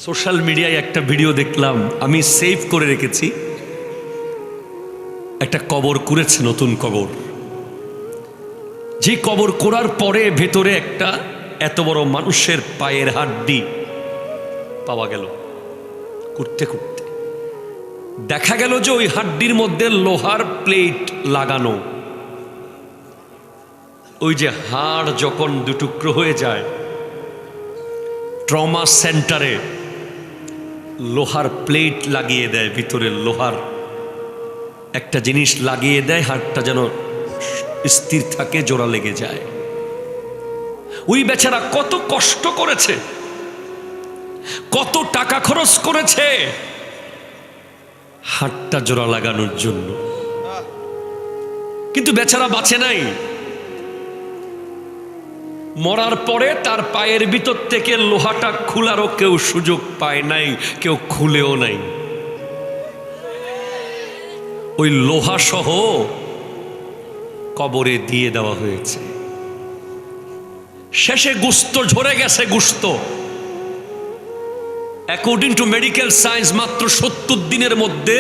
Social মিডিয়ায় একটা video দেখলাম, আমি সেভ করে রেখেছি। একটা কবর করেছে, নতুন কবর। যে কবর করার পরে ভেতরে একটা এত বড় মানুষের পায়ের হাড্ডি পাওয়া গেল। করতে করতে দেখা গেল যে ওই হাড্ডির মধ্যে লোহার প্লেট লাগানো। ওই যে হাড় যখন দুটুকরো হয়ে যায়, ট্রমা সেন্টারে লোহার প্লেট লাগিয়ে দেয়, ভিতরে লোহার একটা জিনিস লাগিয়ে দেয়, হাড়টা যেন স্থির থাকে, জোড়া লেগে যায়। ওই বেচারা কত কষ্ট করেছে, কত টাকা খরচ করেছে হাড়টা জোড়া লাগানোর জন্য, কিন্তু বেচারা বাঁচে নাই। মরার পরে তার পায়ের ভিতর থেকে লোহাটা খোলারও কেউ সুযোগ পায় নাই, কেউ খুলেও নাই। ওই লোহা সহ কবরে দিয়ে দেওয়া হয়েছে। শেষে গোস্ত ঝরে গেছে। গোস্ত অ্যাকর্ডিং টু মেডিকেল সায়েন্স মাত্র 70 দিনের মধ্যে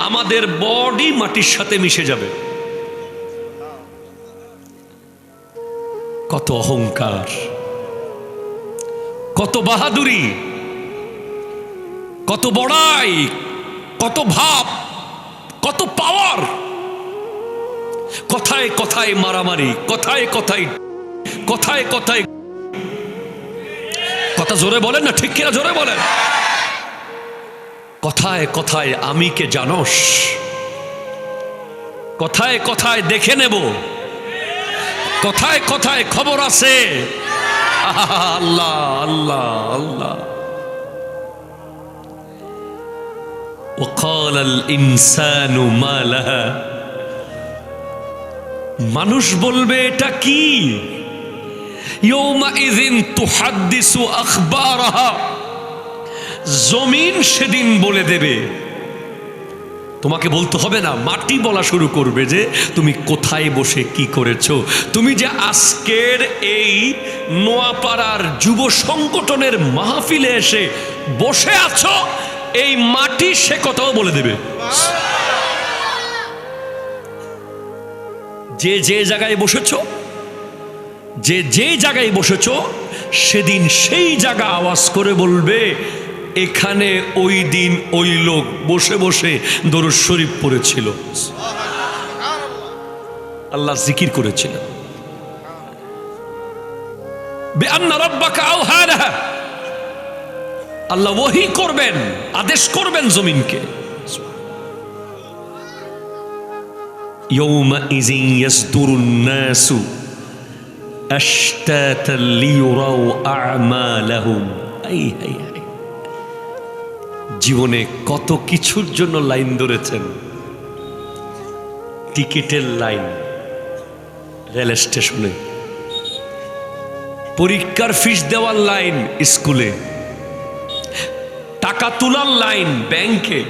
আমাদের বডি মাটির সাথে মিশে যাবে। কত অহংকার, কত বাহাদুরি, কত বড়াই, কত ভাব, কত পাওয়ার। কথায় কথায় মারামারি, কথায় কথায়, কথায় কথায়। কথা জোরে বলেন না, ঠিক কিনা জোরে বলেন। কথায় কথায় আমি কে জানোস, কথায় কথায় দেখে নেব, কথায় কথায় খবর আছে। আল্লাহ আল্লাহ আল্লাহ। وقال الإنسان ما لها, মানুষ বলবে এটা কি? يومئذ تحدث أخبارها, জমিন সেদিন বলে দেবে। তোমাকে বলতে হবে না, মাটি বলা শুরু করবে যে তুমি কোথায় বসে কি করেছো। তুমি যে আজকের এই নোয়াপাড়ার যুব সংগঠনের মাহফিলে এসে বসে আছো, এই মাটি সে কথাও বলে দেবে। যে যে জায়গায় বসেছো, যে যে জায়গায় বসেছো, সেদিন সেই জায়গা আওয়াজ করে বলবে এখানে ওই দিন ওই লোক বসে বসে দরুদ শরীফ পড়েছিল, আল্লাহ জিকির করেছিল। বিআন্না রাব্বাকা আওহা লাহা, আল্লাহ ওহী করবেন, আদেশ করবেন জমিনকে। ইয়াউমাইযিন ইয়াসদুরুন নাসু আশতাতান লিয়ুরাউ আ'মালাহুম। জীবনে কত কিছুর জন্য লাইন ধরেছেন। টিকিটের লাইন রেল স্টেশনে, পরীক্ষার ফিস দেওয়ার লাইন স্কুলে, টাকা তোলার লাইন ব্যাংকে,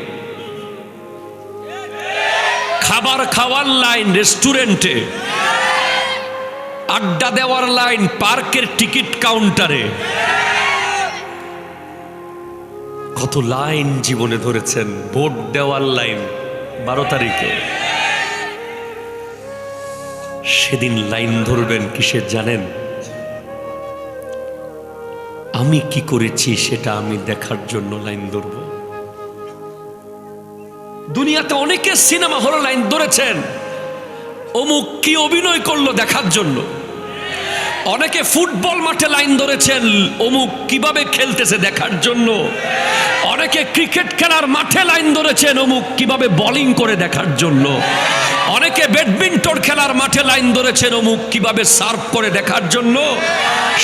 খাবার খাওয়ার লাইন রেস্টুরেন্টে, আড্ডা দেওয়ার লাইন পার্কের টিকিট কাউন্টারে। কত লাইন জীবনে ধরেছেন। ভোট দেওয়ার লাইন 12 তারিখে। সেদিন লাইন ধরবেন কিসের জানেন? আমি কি করেছি সেটা আমি দেখার জন্য লাইন ধরব। দুনিয়াতে অনেকে সিনেমা হলে লাইন ধরেছেন অমুক কি অভিনয় করলো দেখার জন্য। অনেকে ফুটবল মাঠে লাইন ধরেছেন অমুক কিভাবে খেলতেছে দেখার জন্য। অনেকে ক্রিকেট খেলার মাঠে লাইন ধরেছেন অমুক কিভাবে বোলিং করে দেখার জন্য। অনেকে ব্যাডমিন্টন খেলার মাঠে লাইন ধরেছেন অমুক কিভাবে সার্ভ করে দেখার জন্য।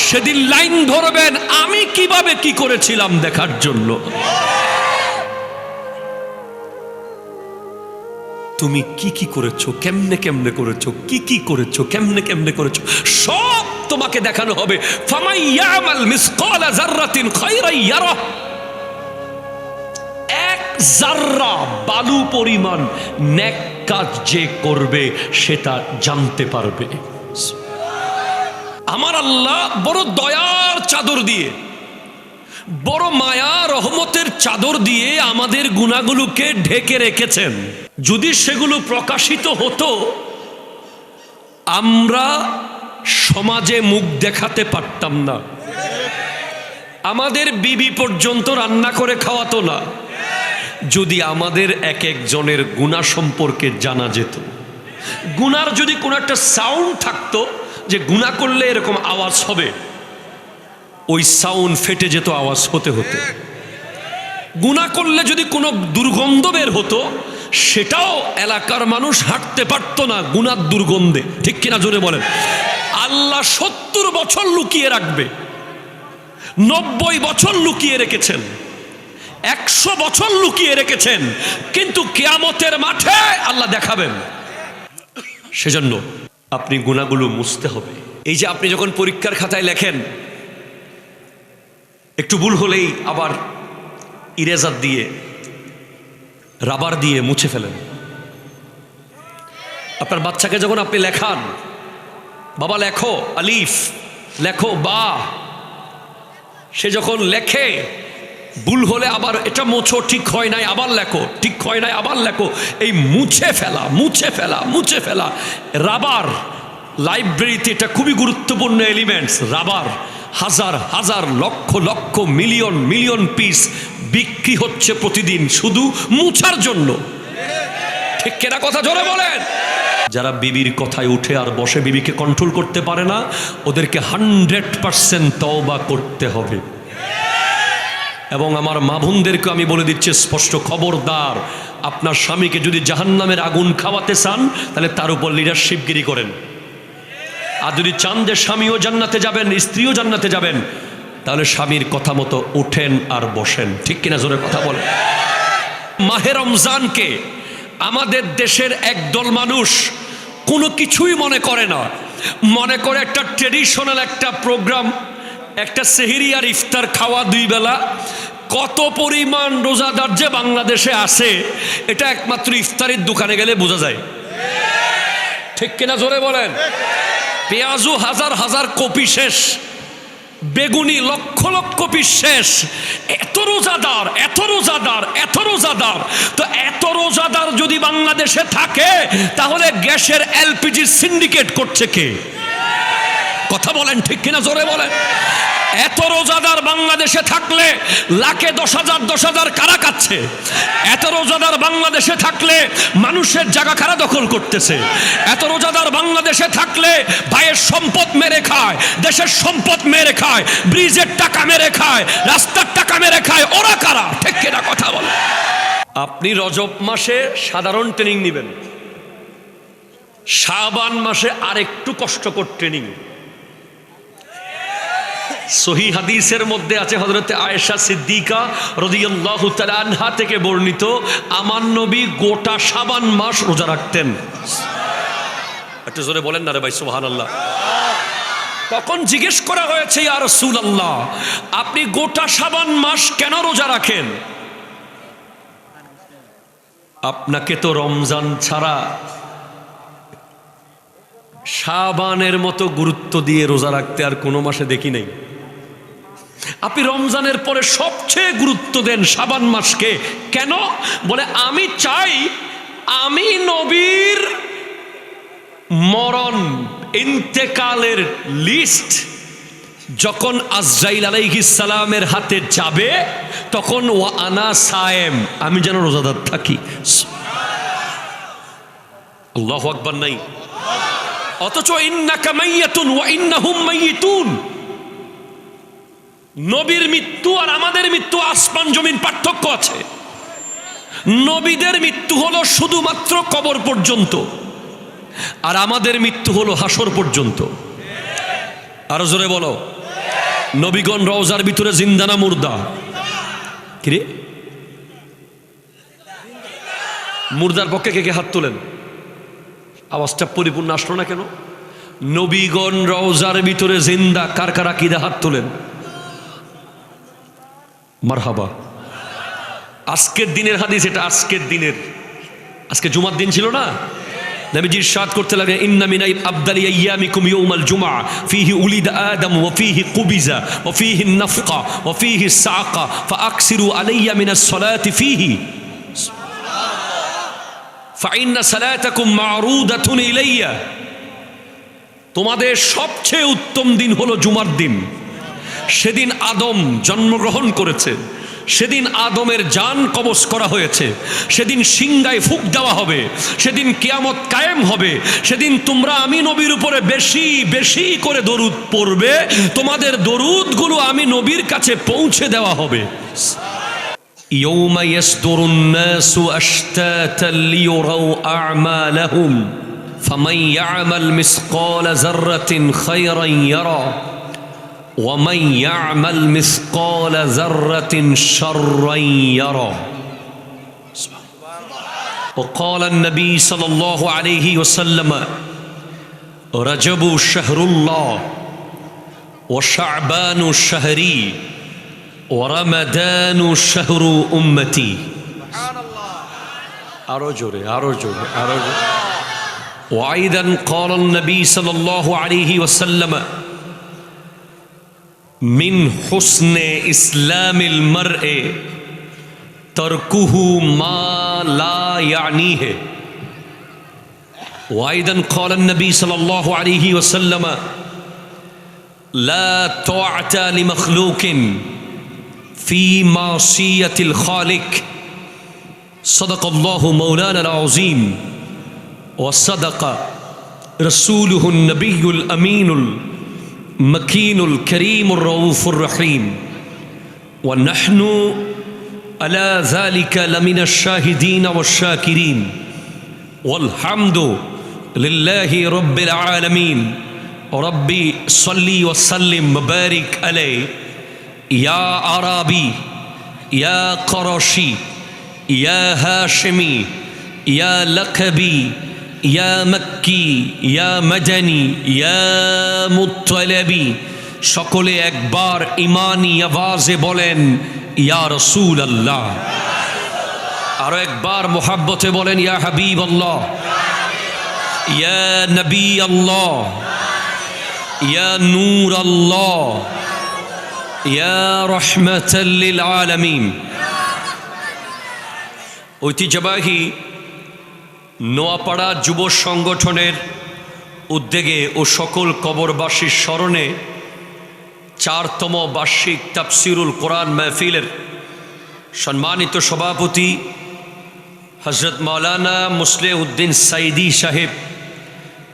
সেদিন লাইন ধরবেন আমি কিভাবে কি করেছিলাম দেখার জন্য। তুমি কি কি করেছো, কেমনে কেমনে করেছো, কি কি করেছো, কেমনে কেমনে করেছো, সব তোমাকে দেখানো হবে। ফামান ইয়ামাল মিসকালা যাররাতিন খায়রান ইয়ারা, এক যাররা বালু পরিমাণ নেক কাজ যে করবে সেটা জানতে পারবে। আমার আল্লাহ বড় দয়ার চাদর দিয়ে, বড় মায়া রহমত চাদর দিয়ে আমাদের গুনাহগুলোকে ঢেকে রেখেছেন। যদি সেগুলো প্রকাশিত হতো, আমরা সমাজে মুখ দেখাতে পারতাম না। আমাদের বিবি পর্যন্ত রান্না করে খাওয়াতো না যদি আমাদের এক একজনের গুনাহ সম্পর্কে জানা যেত। গুনার যদি কোনো একটা সাউন্ড থাকতো যে গুনাহ করলে এরকম আওয়াজ হবে, ওই সাউন্ড ফেটে যেত আওয়াজ হতে হতে। গুনাহ করলে যদি কোনো দুর্গন্ধ বের হতো, সেটাও এলাকার মানুষ হাঁটতে পারতো না গুনার দুর্গন্ধে। ঠিক কিনা জোরে বলেন? আল্লাহ 70 বছর লুকিয়ে রাখবে, 90 বছর লুকিয়ে রেখেছেন, 100 বছর লুকিয়ে রেখেছেন, কিন্তু কিয়ামতের মাঠে আল্লাহ দেখাবেন। সেজন্য আপনি গুনাহগুলো মুছতে হবে। এই যে আপনি যখন পরীক্ষার খাতায় লেখেন, একটু ভুল হলেই আবার ইরেজার দিয়ে, রাবার দিয়ে মুছে ফেলেন। আপনার বাচ্চাকে যখন আপনি লেখান, বাবা লেখো আলিফ, লেখো বা, সে যখন লেখে, ভুল হলে আবার এটা মোছো, ঠিক হয় নাই আবার লেখো, ঠিক হয় নাই আবার লেখো, এই মুছে ফেলা মুছে ফেলা মুছে ফেলা। রাবার লাইব্রেরিতে এটা খুবই গুরুত্বপূর্ণ এলিমেন্টস। রাবার হাজার হাজার lakh lakh million million piece বিক্রি হচ্ছে প্রতিদিন শুধু মুছার জন্য। ঠিক কেনা কথা জোরে বলেন? যারা বিবির কথায় উঠে আর বসে, বিবিকে কন্ট্রোল করতে পারে না, ওদেরকে 100% তওবা করতে হবে। এবং আমার মা বোনদেরকে আমি বলে দিচ্ছি স্পষ্ট, খবরদার, আপনার স্বামীকে যদি জাহান্নামের আগুন খাওয়াতে চান, তাহলে তার উপর লিডারশিপগিরি করেন। আর যদি চান যে স্বামীও জান্নাতে যাবেন, স্ত্রীও জান্নাতে যাবেন, তাহলে স্বামীর কথা মতো উঠেন আর বসেন। ঠিক কিনা জোরে কথা বলেন? মাহে রমজানকে আমাদের দেশের একদল মানুষ কোনো কিছুই মনে করে না, মনে করে একটা ট্রেডিশনাল একটা প্রোগ্রাম, একটা সেহরি আর ইফতার খাওয়া 2 বেলা। কত পরিমাণ রোজাদার যে বাংলাদেশে আছে, এটা একমাত্র ইফতারের দোকানে গেলে বোঝা যায়। ঠিক কিনা জোরে বলেন? পেঁয়াজু হাজার হাজার কপি শেষ, বেগুনি লক্ষ লক্ষ পিস শেষ। এত রোজাদার, এত রোজাদার, এত রোজাদার। তো এত রোজাদার যদি বাংলাদেশে থাকে, তাহলে গ্যাসের এলপিজির সিন্ডিকেট করছে কে? কথা বলেন ঠিক কিনা জোরে বলেন? এত রোজাদার বাংলাদেশে থাকলে লাখে 10,000 কারা কাচ্ছে? এত রোজাদার বাংলাদেশে থাকলে মানুষের জায়গা কারা দখল করতেছে? এত রোজাদার বাংলাদেশে থাকলে ভাইয়ের সম্পদ মেরে খায়, দেশের সম্পদ মেরে খায়, ব্রিজের টাকা মেরে খায়, রাস্তার টাকা মেরে খায়, ওরা কারা? ঠিক কিনা কথা বলে? আপনি রজব মাসে সাধারণ ট্রেনিং নেবেন, শাবান মাসে আরেকটু কষ্টকর ট্রেনিং। সহিহ হাদিসের মধ্যে আছে, হযরতে আয়েশা সিদ্দিকা রাদিয়াল্লাহু তাআলা আনহা থেকে বর্ণিত, আমার নবী গোটা শাবান মাস রোজা রাখতেন। একটু জোরে বলেন না রে ভাই, সুবহানাল্লাহ। তখন জিজ্ঞেস করা হয়েছে, ইয়া রাসূলুল্লাহ, আপনি গোটা শাবান মাস কেন রোজা রাখেন? আপনাকে তো রমজান ছাড়া শাবানের মতো গুরুত্ব দিয়ে রোজা রাখতে আর কোনো মাসে দেখি নাই। আপনি রমজানের পরে সবচেয়ে গুরুত্ব দেন শাবান মাসকে। কেন? বলে আমি চাই আমি নবীর মরণ ইন্তেকালের লিস্ট যখন আজরাইল আলাইহিস সালামের হাতে যাবে, তখন ওয়া আনা সায়েম, আমি যেন রোজাদার থাকি। আল্লাহু আকবার নাই? অথচ ইন্নাকা মাইয়াতুন ওয়া ইন্নাহুম মাইয়িতুন। নবীর মৃত্যু আর আমাদের মৃত্যু আসমান জমিন পার্থক্য আছে। নবীদের মৃত্যু হলো শুধুমাত্র কবর পর্যন্ত, আর আমাদের মৃত্যু হলো হাসর পর্যন্ত। আরো জোরে বলো, নবীগণ রওজার ভিতরে জিন্দা না মুর্দা? কিরে, মুর্দার পক্ষে কে কে হাত তোলেন? আওয়াজটা পরিপূর্ণ আসলো না কেন? নবীগণ রওজার ভিতরে জিন্দা, কার কার আকীদা হাত তোলেন? মারহাবা। আজকের দিনের হাদিস এটা, আজকের দিনের, আজকে জুমার দিন ছিল না? নবীজি ইরশাদ করতে লাগলেন, ইন্না মিন আফদালি আইয়ামিকুম ইয়াউমাল জুমআ ফীহি উলিদা আদম ওয়া ফীহি কুবিজা ওয়া ফীহি নাফকা ওয়া ফীহি সাকা ফাআকসিরু আলাইয়া মিনাস সালাতি ফীহি ফাইন্না সালাতাকুম মা'রুদাতুন ইলাইয়া। তোমাদের সবচেয়ে উত্তম দিন হলো জুমার দিন। সেদিন আদম জন্মগ্রহণ করেছে, সেদিন আদমের জান কবজ করা হয়েছে, সেদিন সিংহায় ফুঁক দেওয়া হবে, সেদিন কিয়ামত কায়েম হবে। সেদিন তোমরা আমি নবীর উপরে বেশি বেশি করে দরুদ পড়বে, তোমাদের দরুদগুলো আমি নবীর কাছে পৌঁছে দেওয়া হবে। ইয়াউমা ইয়াসদুরুন নাসু আশতাতান লিয়ুরাউ আ'মালাহুম ফামান ইয়া'মাল মিসকালা যাররাতিন খায়রান ইয়ারা ومن يعمل مثقال ذرة شرا يره. وقال النبي صلى الله عليه وسلم رجب شهر الله وشعبان شهري ورمضان شهر أمتي. أرجو. وأيضا قال النبي صلى الله عليه وسلم মিন হুসনে ইসলামিল মারএ তারকুহু মা লা ইয়ানিহি। ওয়াইদান ক্বালা নবী সাল্লাল্লাহু আলাইহি ওয়াসাল্লাম লা তাআতা লিমাখলুকিন ফি মাসিয়াতিল খালিক। সাদাকাল্লাহু মাওলানাল আযীম ওয়া সাদাকা রাসূলুহুন নবিয়্যুল আমিনুল مكين الكريم الرؤوف الرحيم ونحن على ذلك لمن الشاهدين والشاكرين والحمد لله رب العالمين. ربي صلي وسلم وبارك عليه يا عربي يا قرشي يا هاشمي يا لقبي ইয়া মক্কি ইয়া মদনী ইয়া মুত্তালিবি। সকলে একবার ইমানি আওয়াজে বলেন ইয়া রাসূলুল্লাহ। আরো একবার মোহাব্বতে বলেন ইয়া হাবিবাল্লাহ, ইয়া নবী আল্লাহ, ইয়া নূর আল্লাহ, ইয়া রাহমাতাল লিল আলামিন। ঐতিহ্যবাহী নোয়াপাড়া যুব সংগঠনের উদ্যোগে ও সকল কবরবাসীর স্মরণে 4তম বার্ষিক তাফসিরুল কোরআন মাহফিলের সম্মানিত সভাপতি হযরত মাওলানা মুসলিহ উদ্দিন সাইদি সাহেব,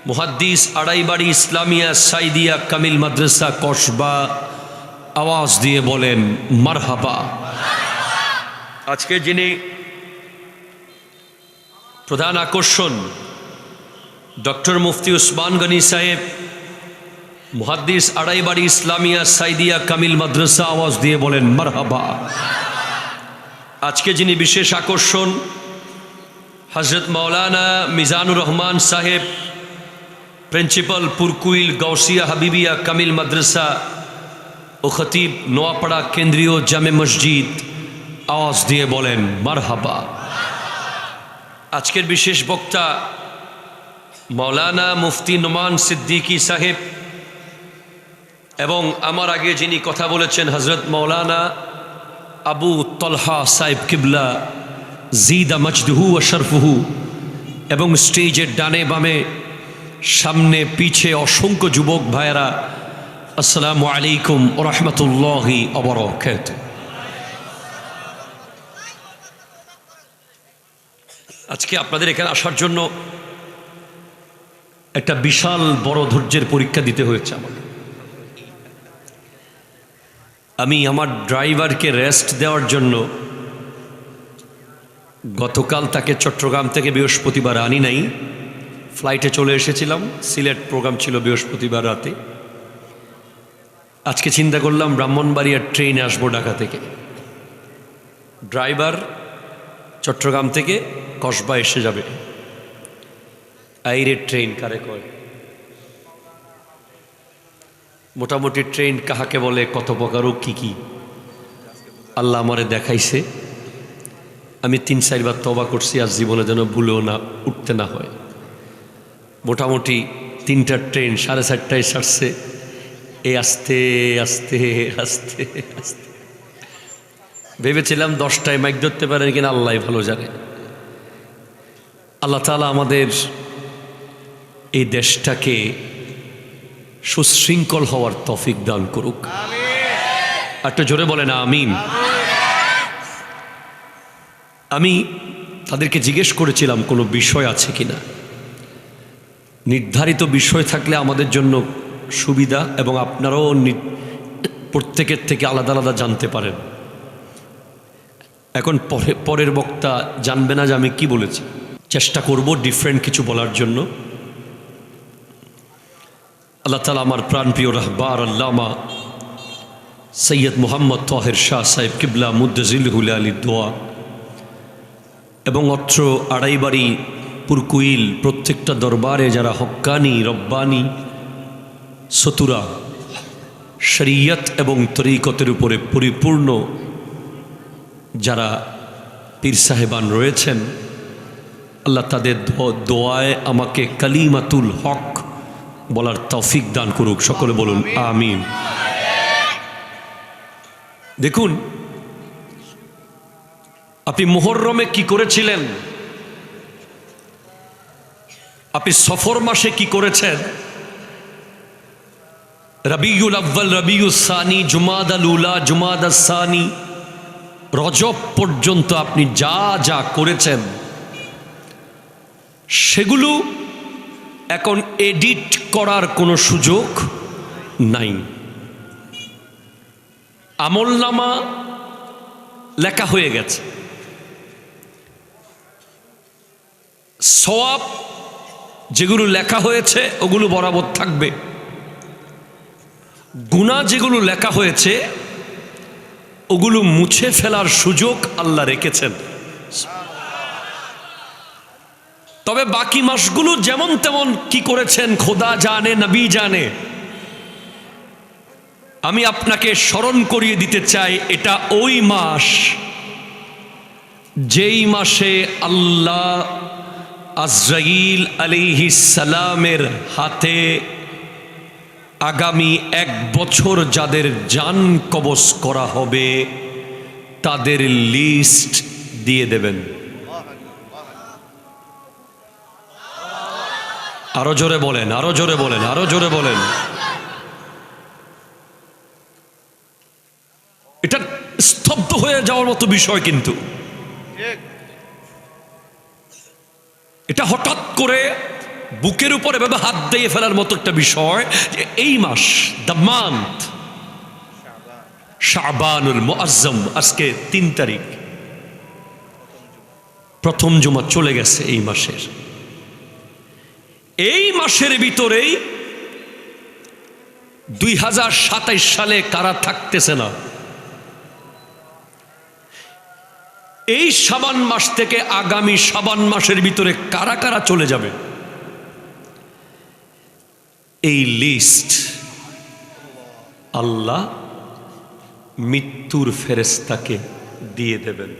মুহাদ্দিস আড়াইবাড়ি ইসলামিয়া সাইদিয়া কামিল মাদ্রাসা কসবা, আওয়াজ দিয়ে বলেন মারহাবা। আজকে যিনি প্রধান আকর্ষণ ডক্টর মুফতি উসমান গনি সাহেব, মুহাদ্দিস আড়াইবাড়ি ইসলামিয়া সাইদিয়া কামিল মাদ্রাসা, আওয়াজ দিয়ে বলেন মারহাবা। আজকে যিনি বিশেষ আকর্ষণ হযরত মাওলানা মিজানুর রহমান সাহেব, প্রিন্সিপাল পুরকুইল গাউসিয়া হাবিবিয়া কামিল মাদ্রাসা ও খতিব নোয়াপাড়া কেন্দ্রীয় জামে মসজিদ, আওয়াজ দিয়ে বলেন মারহাবা। আজকের বিশেষ বক্তা মাওলানা মুফতি নোমান সিদ্দিকী সাহেব এবং আমার আগে যিনি কথা বলেছেন হযরত মাওলানা আবু তলহা সাহেব কিবলা জিদা মজদুহু ওয়া শরফুহু, এবং স্টেজের ডানে বামে সামনে পিছে অসংখ্য যুবক ভাইয়েরা, আসসালামু আলাইকুম ওয়া রাহমাতুল্লাহি ওয়া বারাকাতুহু। আজকে আপনাদের এখানে আসার জন্য একটা বিশাল বড় ধৈর্যের পরীক্ষা দিতে হয়েছে আমাকে। আমি আমার ড্রাইভারকে রেস্ট দেওয়ার জন্য গতকাল তাকে চট্টগ্রাম থেকে বৃহস্পতিবার আনি নাই, ফ্লাইটে চলে এসেছিলাম। সিলেট প্রোগ্রাম ছিল বৃহস্পতিবার রাতে। আজকে চিন্তা করলাম ব্রাহ্মণবাড়িয়ার ট্রেনে আসবো ঢাকা থেকে। ড্রাইভার চট্টগ্রাম থেকে কসবা এসে যাবে। আইরে ট্রেন কারে কয়, মোটামুটি ট্রেন কাহাকে বলে, কত প্রকার ও কি কি আল্লাহ আমারে দেখাইছে। আমি 3-4 বার তওবা করছি, আজ জীবনে যেন ভুলেও না উঠতে না হয়। মোটামুটি 3টা ট্রেন 4:30টায় ছাড়ছে, এই আস্তে আস্তে আস্তে আস্তে। ভেবেছিলাম 10টায় মাইক ধরতে পারেন কিনা আল্লাহ ভালো জানে। আল্লাহ তাআলা আমাদের এই দেশটাকে সুশৃঙ্খল হওয়ার তৌফিক দান করুক। একটু জোরে বলেন আমিন। আমি তাদেরকে জিজ্ঞেস করেছিলাম কোনো বিষয় আছে কিনা। নির্ধারিত বিষয় থাকলে আমাদের জন্য সুবিধা, এবং আপনারাও প্রত্যেকের থেকে আলাদা আলাদা জানতে পারেন। এখন পরের বক্তা জানবে না যে আমি কি বলেছি। চেষ্টা করব ডিফারেন্ট কিছু বলার জন্য। আল্লাহ তাআলা আমার প্রাণপ্রিয় রাহবার আল্লামা সৈয়দ মুহাম্মদ তাহের শাহ সাহেব কিবলা মুদ্দাজিলহুল আলী দোয়া এবং অত্র আড়াইবাড়ি পুরকুইল প্রত্যেকটা দরবারে যারা হক্কানি রব্বানি সতুরা শরীয়ত এবং তরিকতের উপরে পরিপূর্ণ যারা পীর সাহেবান রয়েছেন, আল্লাহ তাদের দোয়ায় আমাকে কালিমাতুল হক বলার তৌফিক দান করুক। সকলে বলুন আমিন। দেখুন, আপনি মুহররমে কি করেছিলেন, আপনি সফর মাসে কি করেছেন, রবিউল আউয়াল, রবিউল সানি, জুমাদাল উলা, জুমাদাল সানি, রজব পর্যন্ত আপনি যা যা করেছেন সেগুলো এখন এডিট করার কোনো সুযোগ নাই। আমলনামা লেখা হয়ে গেছে। সওয়াব যেগুলো লেখা হয়েছে ওগুলো বরাবর থাকবে। গুনাহ যেগুলো লেখা হয়েছে ওগুলো মুছে ফেলার সুযোগ আল্লাহ রেখেছেন। তবে বাকি মাসগুলো যেমন তেমন কি করেছেন খোদা জানে, নবী জানে। আমি আপনাকে স্মরণ করিয়ে দিতে চাই, এটা ওই মাস যেই মাসে আল্লাহ আজরাইল আলাইহিস সালামের হাতে আগামী 1 বছর যাদের জান কবজ করা হবে তাদের লিস্ট দিয়ে দেবেন। আরো জোরে বলেন, আরো জোরে বলেন, আরো জোরে বলেন। এটা স্তব্ধ হয়ে যাওয়ার মতো বিষয়, কিন্তু এটা হঠাৎ করে বুকের উপর এভাবে হাত দিয়ে ফেলার মতো একটা বিষয় যে এই মাস, দ্য মান্থ শাবানুল মুআজ্জম, আজকে 3 তারিখ, প্রথম জুমা চলে গেছে এই মাসের। এই মাসের ভিতরেই 2027 সালে কারা থাকতেছে না, এই শাবান মাস থেকে আগামী শাবান মাসের ভিতরে কারা কারা চলে যাবে, এই লিস্ট আল্লাহ মৃত্যুর ফেরেশতাকে দিয়ে দেবেন।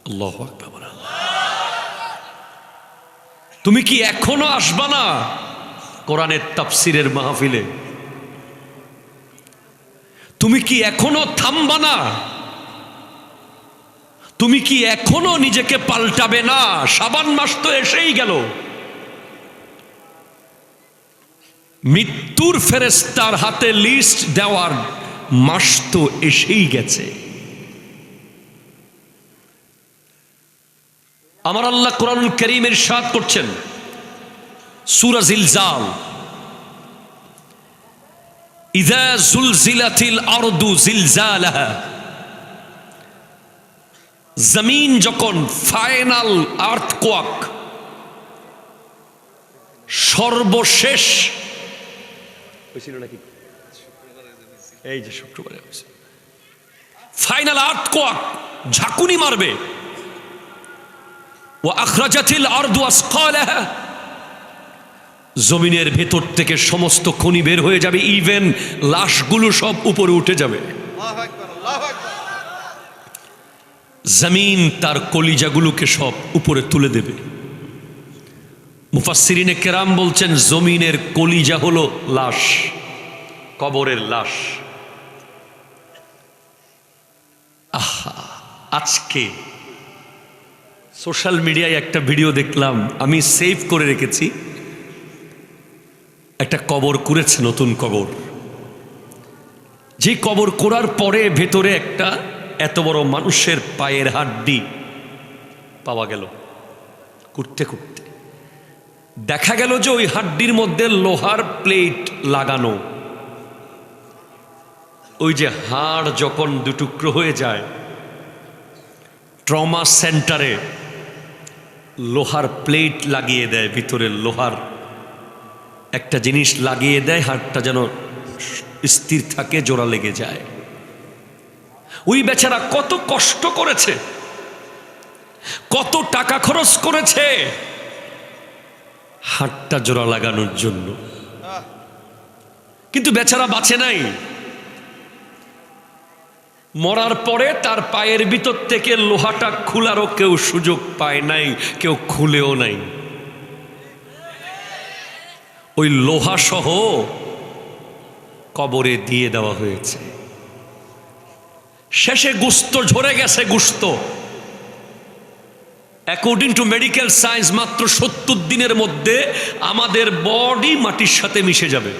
আল্লাহু আকবার। তুমি কি এখনো আসবা না কোরআনের তাফসিরের মাহফিলে? তুমি কি এখনো থামবা না? তুমি কি এখনো নিজেকে পাল্টাবে না? শাবান মাস তো এসেই গেল, মৃত্যুর ফেরেশতার হাতে লিস্ট দেওয়ার মাস তো এসেই গেছে। আমার আল্লাহ কোরআনুল কারীমের ইরশাদ করছেন সূরা জিলজাল, ইযা যুলজিলাতিল আরদু জিলজালাহা, জমিন যখন ফাইনাল আর্থকোয়াক, সর্বশেষ হয়েছিল নাকি, এই যে শুক্রবারে ফাইনাল আর্থকোয়াক ঝাঁকুনি মারবে, ওয়া আখরাজাতিল আরদু আসকালাহা, জমিনের ভেতর থেকে সমস্ত খনি বের হয়ে যাবে, ইভেন লাশগুলো সব উপরে উঠে যাবে। জমিন তার কলিজাগুলোকে সব উপরে তুলে দেবে। মুফাসসিরিনে কেরাম বলছেন জমিনের কলিজা হলো লাশ, কবরের লাশ। আহা, আজকে সোশ্যাল মিডিয়ায় একটা ভিডিও দেখলাম, আমি সেভ করে রেখেছি। একটা কবর কুড়েছে, নতুন কবর। যে কবর করার পরে ভেতরে একটা এত বড় মানুষের পায়ের হাড্ডি পাওয়া গেল। কুড়তে কুড়তে দেখা গেল যে ওই হাড্ডির মধ্যে লোহার প্লেট লাগানো। ওই যে হাড় যখন দুটুকরো হয়ে যায়, ট্রমা সেন্টারে লোহার প্লেট লাগিয়ে দেয়, ভিতরে লোহার একটা জিনিস লাগিয়ে দেয়, হাড়টা যেন স্থির থাকে, জোড়া লেগে যায়। ওই বেচারা কত কষ্ট করেছে, কত টাকা খরচ করেছে হাড়টা জোড়া লাগানোর জন্য, কিন্তু বেচারা বাঁচে নাই। মরার পরে তার পায়ের ভিতর থেকে লোহাটা খোলারও কেউ সুযোগ পায় নাই, কেউ খুলেও নাই। ওই লোহা সহ কবরে দিয়ে দেওয়া হয়েছে। শেষে গোশত ঝরে গেছে। গোশত অ্যাকর্ডিং টু মেডিকেল সায়েন্স মাত্র 70 দিনের মধ্যে আমাদের বডি মাটির সাথে মিশে যাবে।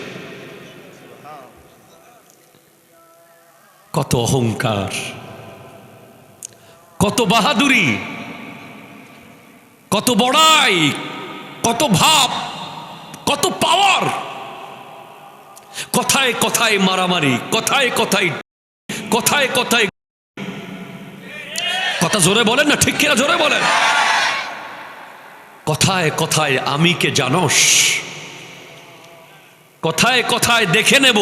কত অহংকার, কত বাহাদুরি, কত বড়াই, কত ভাব, কত পাওয়ার। কথায় কথায় মারামারি, কথায় কথায়, কথায় কথায়। কথা জোরে বলেন না, ঠিক কিনা জোরে বলেন। কথায় কথায় আমি কে জানোস, কথায় কথায় দেখে নেব,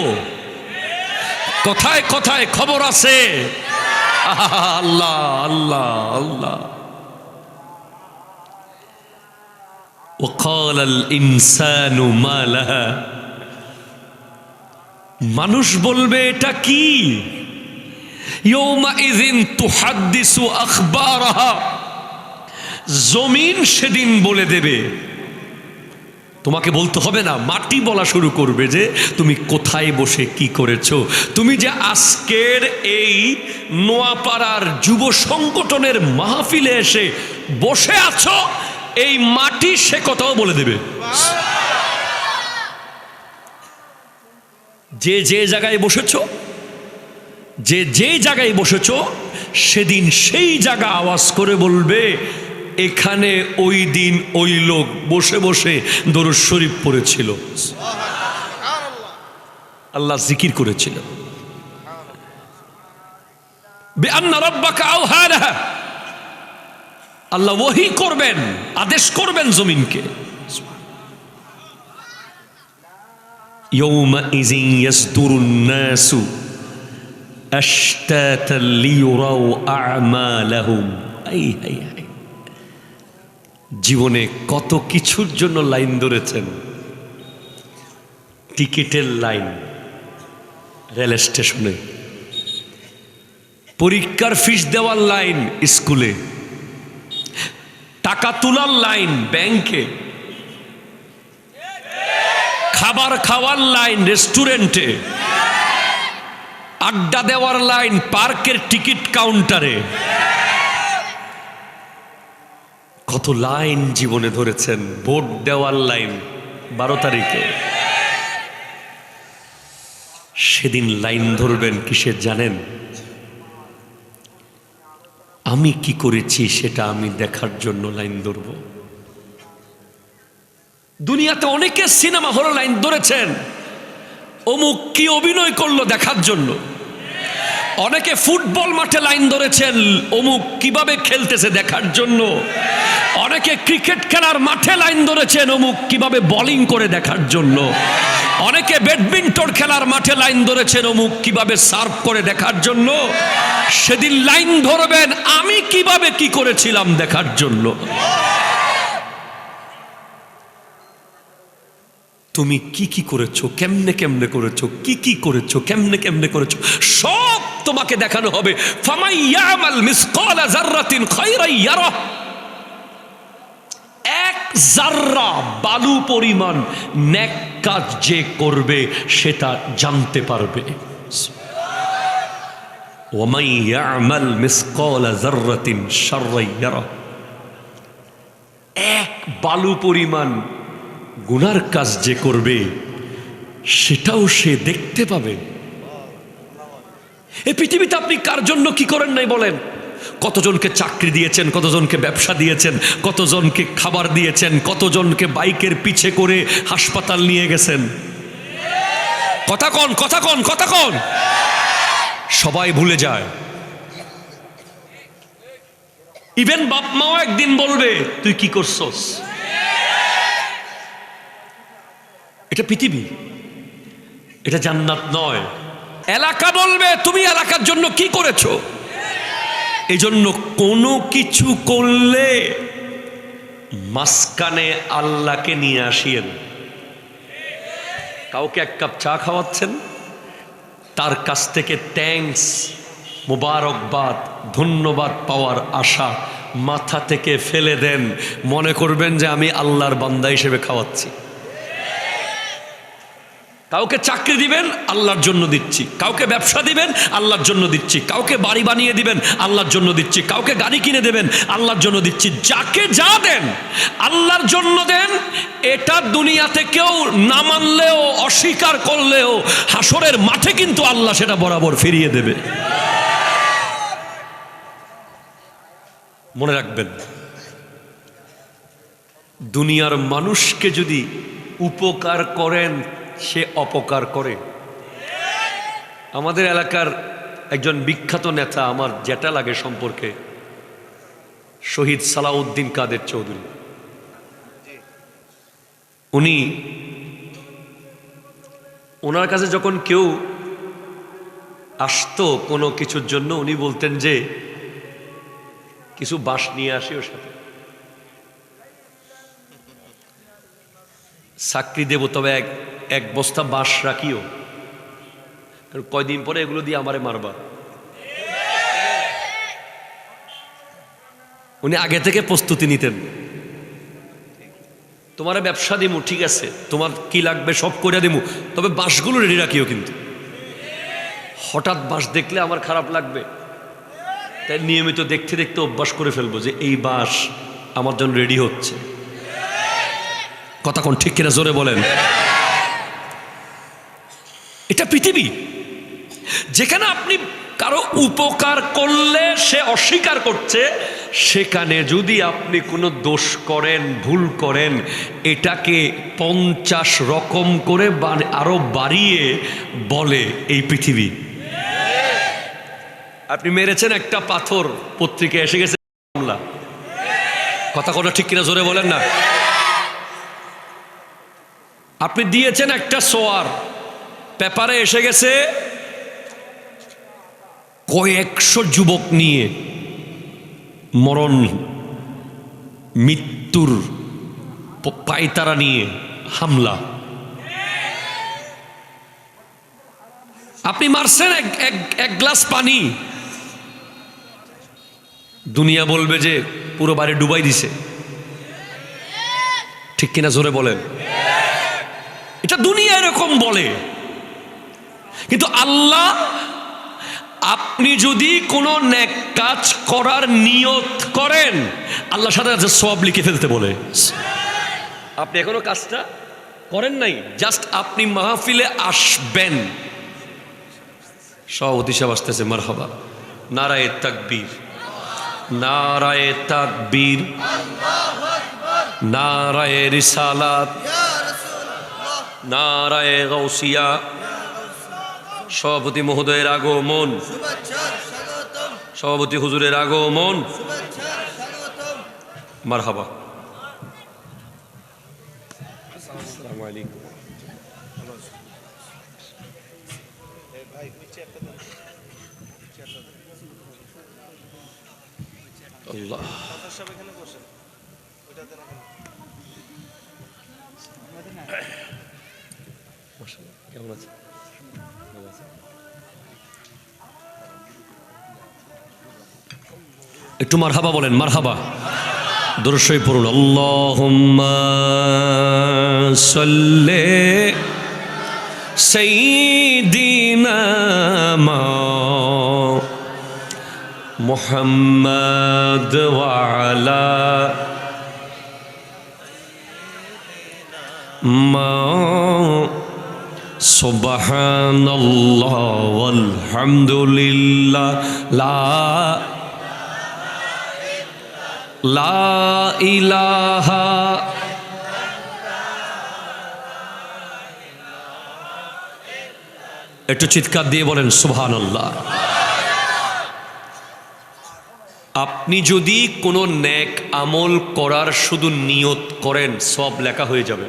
কথায় কথায় খবর আছে। আল্লাহ আল্লাহ আল্লাহ। وقال الإنسان ما لها, মানুষ বলবে এটা কি? يومئذ تحدث أخبارها, জমিন সেদিন বলে দেবে। তোমাকে বলতে হবে না, মাটি বলা শুরু করবে যে তুমি কোথায় বসে কি করেছো। তুমি যে আজকের এই নোয়াপাড়ার যুব সংগঠনের মাহফিলে এসে বসে আছো, এই মাটি সে কথাও বলে দেবে। যে যে জায়গায় বসেছো, যে যে জায়গায় বসেছো, সেদিন সেই জায়গা আওয়াজ করে বলবে এখানে ওই দিন ওই লোক বসে বসে দরুদ শরীফ পড়েছিল, আল্লাহ জিকির করেছিল। বিআন্না রাব্বাকা আওহা লাহা, আল্লাহ ওহী করবেন, আদেশ করবেন জমিনকে। ইয়াউমাইযিন ইয়াসদুরুন নাসু আশতাতান লিয়ুরাউ আ'মালাহুম। জীবনে কত কিছুর জন্য লাইন ধরেছেন। টিকিটের লাইন রেল স্টেশনে, পরীক্ষার ফিস দেওয়ার লাইন স্কুলে, টাকা তোলার লাইন ব্যাংকে, খাবার খাওয়ার লাইন রেস্টুরেন্টে, আড্ডা দেওয়ার লাইন পার্কের টিকিট কাউন্টারে। কত লাইন জীবনে ধরেছেন। ভোট দেওয়ার লাইন 12 তারিখে। সেদিন লাইন ধরবেন কিসের জানেন? আমি কি করেছি সেটা আমি দেখার জন্য লাইন ধরব। দুনিয়াতে অনেকে সিনেমা হলে লাইন ধরেছেন অমুক কি অভিনয় করলো দেখার জন্য। অনেকে ফুটবল মাঠে লাইন ধরেছেন অমুক কিভাবে খেলতেছে দেখার জন্য। অনেকে ক্রিকেট খেলার মাঠে লাইন ধরেছেন অমুক কিভাবে বোলিং করে দেখার জন্য। অনেকে ব্যাডমিন্টন খেলার মাঠে লাইন ধরেছেন অমুক কিভাবে সার্ভ করে দেখার জন্য। সেদিন লাইন ধরবেন আমি কিভাবে কি করেছিলাম দেখার জন্য। তুমি কি কি করেছো, কেমনে কেমনে করেছো, কি কি করেছো, কেমনে কেমনে করেছো, সব তোমাকে দেখানো হবে। ফামাই ইয়ামাল মিসকালা যাররাতিন খায়রান ইয়ারা, এক জাররা বালু পরিমাণ নেক কাজ যে করবে সেটা জানতে পারবে। ওয়ামান ইয়ামাল মিসকালা যাররাতিন শাররান ইয়ারা, এক বালু পরিমাণ গুনার কাজ যে করবে সেটাও সে দেখতে পাবে। এই পৃথিবীতে আপনি কার জন্য কি করেন নাই বলেন? কতজনকে চাকরি দিয়েছেন, কতজনকে ব্যবসা দিয়েছেন, কতজনকে খাবার দিয়েছেন, কতজনকে বাইকের পিছে করে হাসপাতাল নিয়ে গেছেন। কথা কন, কথা কন, কথা কন। সবাই ভুলে যায়। ইভেন বাপ মাও একদিন বলবে তুই কি করছস। এটা পৃথিবী, এটা জান্নাত নয়। এলাকা বলবে তুমি এলাকার জন্য কি করেছো। এই জন্য কোনো কিছু করলে মাঝখানে আল্লাহকে নিয়ে আসিয়েন। কাউকে এক কাপ চা খাওয়াচ্ছেন, তার কাছ থেকে থ্যাঙ্কস, মোবারকবাদ, ধন্যবাদ পাওয়ার আশা মাথা থেকে ফেলে দেন। মনে করবেন যে আমি আল্লাহর বান্দা হিসেবে খাওয়াচ্ছি। কাউকে চাকরি দিবেন, আল্লাহর জন্য দিচ্ছি। কাউকে ব্যবসা দিবেন, আল্লাহর জন্য দিচ্ছি। কাউকে বাড়ি বানিয়ে দিবেন, আল্লাহর জন্য দিচ্ছি। কাউকে গাড়ি কিনে দেবেন, আল্লাহর জন্য দিচ্ছি। যাকে যা দেন আল্লাহর জন্য দেন। এটা দুনিয়াতে কেউ না মানলেও, অস্বীকার করলেও, হাসরের মাঠে কিন্তু আল্লাহ সেটা বরাবর ফিরিয়ে দেবে। মনে রাখবেন, দুনিয়ার মানুষকে যদি উপকার করেন সে অপকার করে। আমাদের এলাকার একজন বিখ্যাত নেতা, আমার যেটা লাগে সম্পর্কে, শহীদ সালাউদ্দিন কাদের চৌধুরী। উনি, ওনার কাছে যখন কেউ আসতো কোনো কিছুর জন্য, উনি বলতেন যে কিছু বাঁশ নিয়ে আসি ওর সাথে, চাকরি দেব, তবে এক বস্তা বাঁশ রাখিও, কারণ কয়দিন পরে এগুলো দিয়ে আমারে মারবা। উনি আগে থেকে প্রস্তুতি নিতেন। তোমার ব্যবসা দিমু, ঠিক আছে, তোমার কি লাগবে সব করে দিমু, তবে বাঁশগুলো রেডি রাখিও। কিন্তু হঠাৎ বাঁশ দেখলে আমার খারাপ লাগবে, তাই নিয়মিত দেখতে দেখতে অভ্যাস করে ফেলবো যে এই বাঁশ আমার জন্য রেডি হচ্ছে। কথা কোন ঠিক কিনা জোরে বলেন। এটা পৃথিবী, যেখানে আপনি কারো উপকার করলে সে অস্বীকার করছে, সেখানে যদি আপনি কোনো দোষ করেন, ভুল করেন, এটাকে 50 রকম করে আরো বাড়িয়ে বলে এই পৃথিবী। আপনি মেরেছেন একটা পাথর, পত্রিকায় এসে গেছে মামলা। কথা কথা ঠিক কিনা জোরে বলেন না। আপনি দিয়েছেন একটা সোয়ার, পেপারে এসে গেছে কয়েকশো যুবক নিয়ে মরণ মৃত্যুর পায়তারা নিয়ে হামলা। আপনি মারছেন এক গ্লাস পানি, দুনিয়া বলবে যে পুরো বাড়ি ডুবাই দিছে। ঠিক কিনা জোরে বলেন। এটা দুনিয়া এরকম বলে, কিন্তু আল্লাহ, আপনি যদি কোনো নেক কাজ করার নিয়ত করেন, আল্লাহ সাথে সাথে সওয়াব লিখে ফেলতে বলে। আপনি এখনো কাজটা করেন নাই, জাস্ট আপনি মাহফিলে আসবেন। সভাপতি সাহেব আসতেছে, মারহাবা, নারায়ে তাকবীর, নারায়ে তাকবীর, নারায়ে রিসালাত, নারায়ে গাউসিয়া। সভাপতি মহোদয়ের আগমন, সভাপতি হুজুরের আগমন, মারহাবা। আসসালামু আলাইকুম। আল্লাহ, কেমন আছে? একটু মারহাবা বলেন, মারহাবা। দরুদ শরীফ পড়ুন। আল্লাহুম্মা সাল্লি সাইয়্যিদিনা মুহাম্মাদ ওয়া আলা সুবহানাল্লাহ ওয়ালহামদুলিল্লাহ লা ইলাহা একটু চিৎকার দিয়ে বলেন সুবহানাল্লাহ। আপনি যদি কোনো নেক আমল করার শুধু নিয়ত করেন, সব লেখা হয়ে যাবে।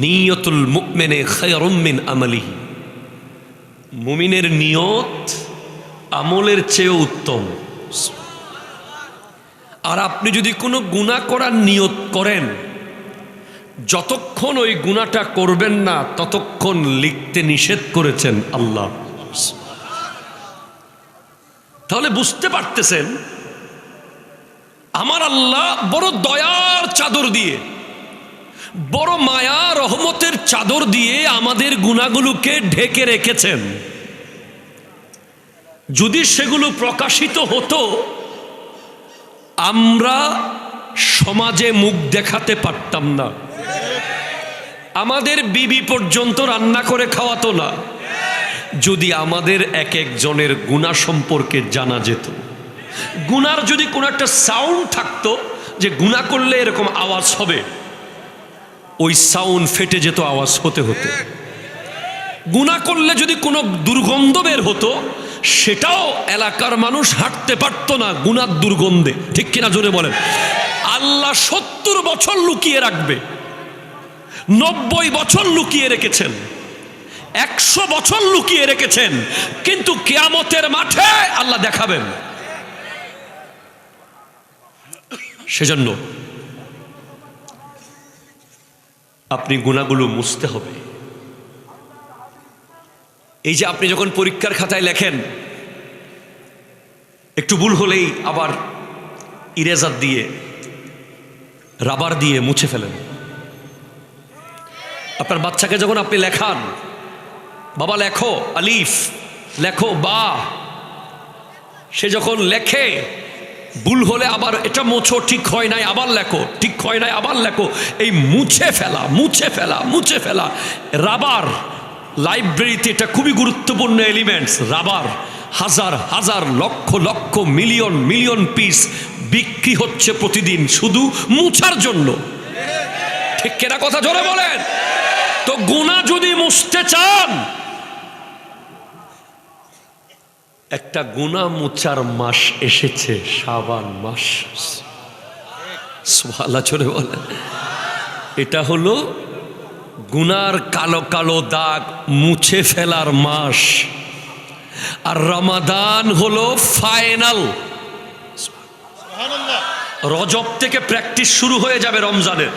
নিয়তুল মুমিনে খায়রুম মিন আমালিহি, মুমিনের নিয়ত আমলের চেয়ে উত্তম। আর আপনি যদি কোনো গুনাহ করার নিয়ত করেন, যতক্ষণ ওই গুনাহটা করবেন না ততক্ষণ লিখতে নিষেধ করেছেন আল্লাহ। তাহলে বুঝতে পারতেছেন আমার আল্লাহ বড় দয়ার চাদর দিয়ে, বড় মায়া রহমতের চাদর দিয়ে আমাদের গুনাহগুলোকে ঢেকে রেখেছেন। যদি সেগুলো প্রকাশিত হতো, আমরা সমাজে মুখ দেখাতে পারতাম না, আমাদের বিবি পর্যন্ত রান্না করে খাওয়াতো না, যদি আমাদের এক একজনের গুনাহ সম্পর্কে জানা যেত। গুনার যদি কোনো একটা সাউন্ড থাকতো যে গুনাহ করলে এরকম আওয়াজ হবে, ওই সাউন্ড ফেটে যেত আওয়াজ হতে হতে। গুনাহ করলে যদি কোনো দুর্গন্ধ বের হতো, সেটাও এলাকার মানুষ হাঁটতে পারতো না গুনার দুর্গন্ধে। ঠিক কিনা জোরে বলেন। আল্লাহ 70 বছর লুকিয়ে রাখবে, 90 বছর লুকিয়ে রেখেছেন, 100 বছর লুকিয়ে রেখেছেন, কিন্তু কিয়ামতের মাঠে আল্লাহ দেখাবেন। সেজন্য আপনি গুনাহগুলো মুছতে হবে। এই যে আপনি যখন পরীক্ষার খাতায় লেখেন, একটু ভুল হলেই আবার ইরেজার দিয়ে, রাবার দিয়ে মুছে ফেলেন। আপনার বাচ্চাকে যখন আপনি লেখান, বাবা লেখো আলিফ, লেখো বা, সে যখন লেখে ভুল হলে আবার এটা মোছো, ঠিক হয় নাই আবার লেখো, ঠিক হয় নাই আবার লেখো, এই মুছে ফেলা মুছে ফেলা মুছে ফেলা। রাবার লাইব্রেরিতে এটা খুবই গুরুত্বপূর্ণ এলিমেন্টস। রাবার হাজার হাজার lakh lakh million million piece বিক্রি হচ্ছে প্রতিদিন শুধু মুছার জন্য। ঠিক কেনা কথা জোরে বলেন। তো গুনাহ যদি মুছতে চান, একটা গুনাহ মুছার মাস এসেছে, শাবান মাস। সুবহানাল্লাহ জোরে বলেন। এটা হলো গুনার কালো কালো দাগ মুছে ফেলার মাস। আর রমাদান হলো ফাইনাল। রজব থেকে প্র্যাকটিস শুরু হয়ে যাবে রমজানের।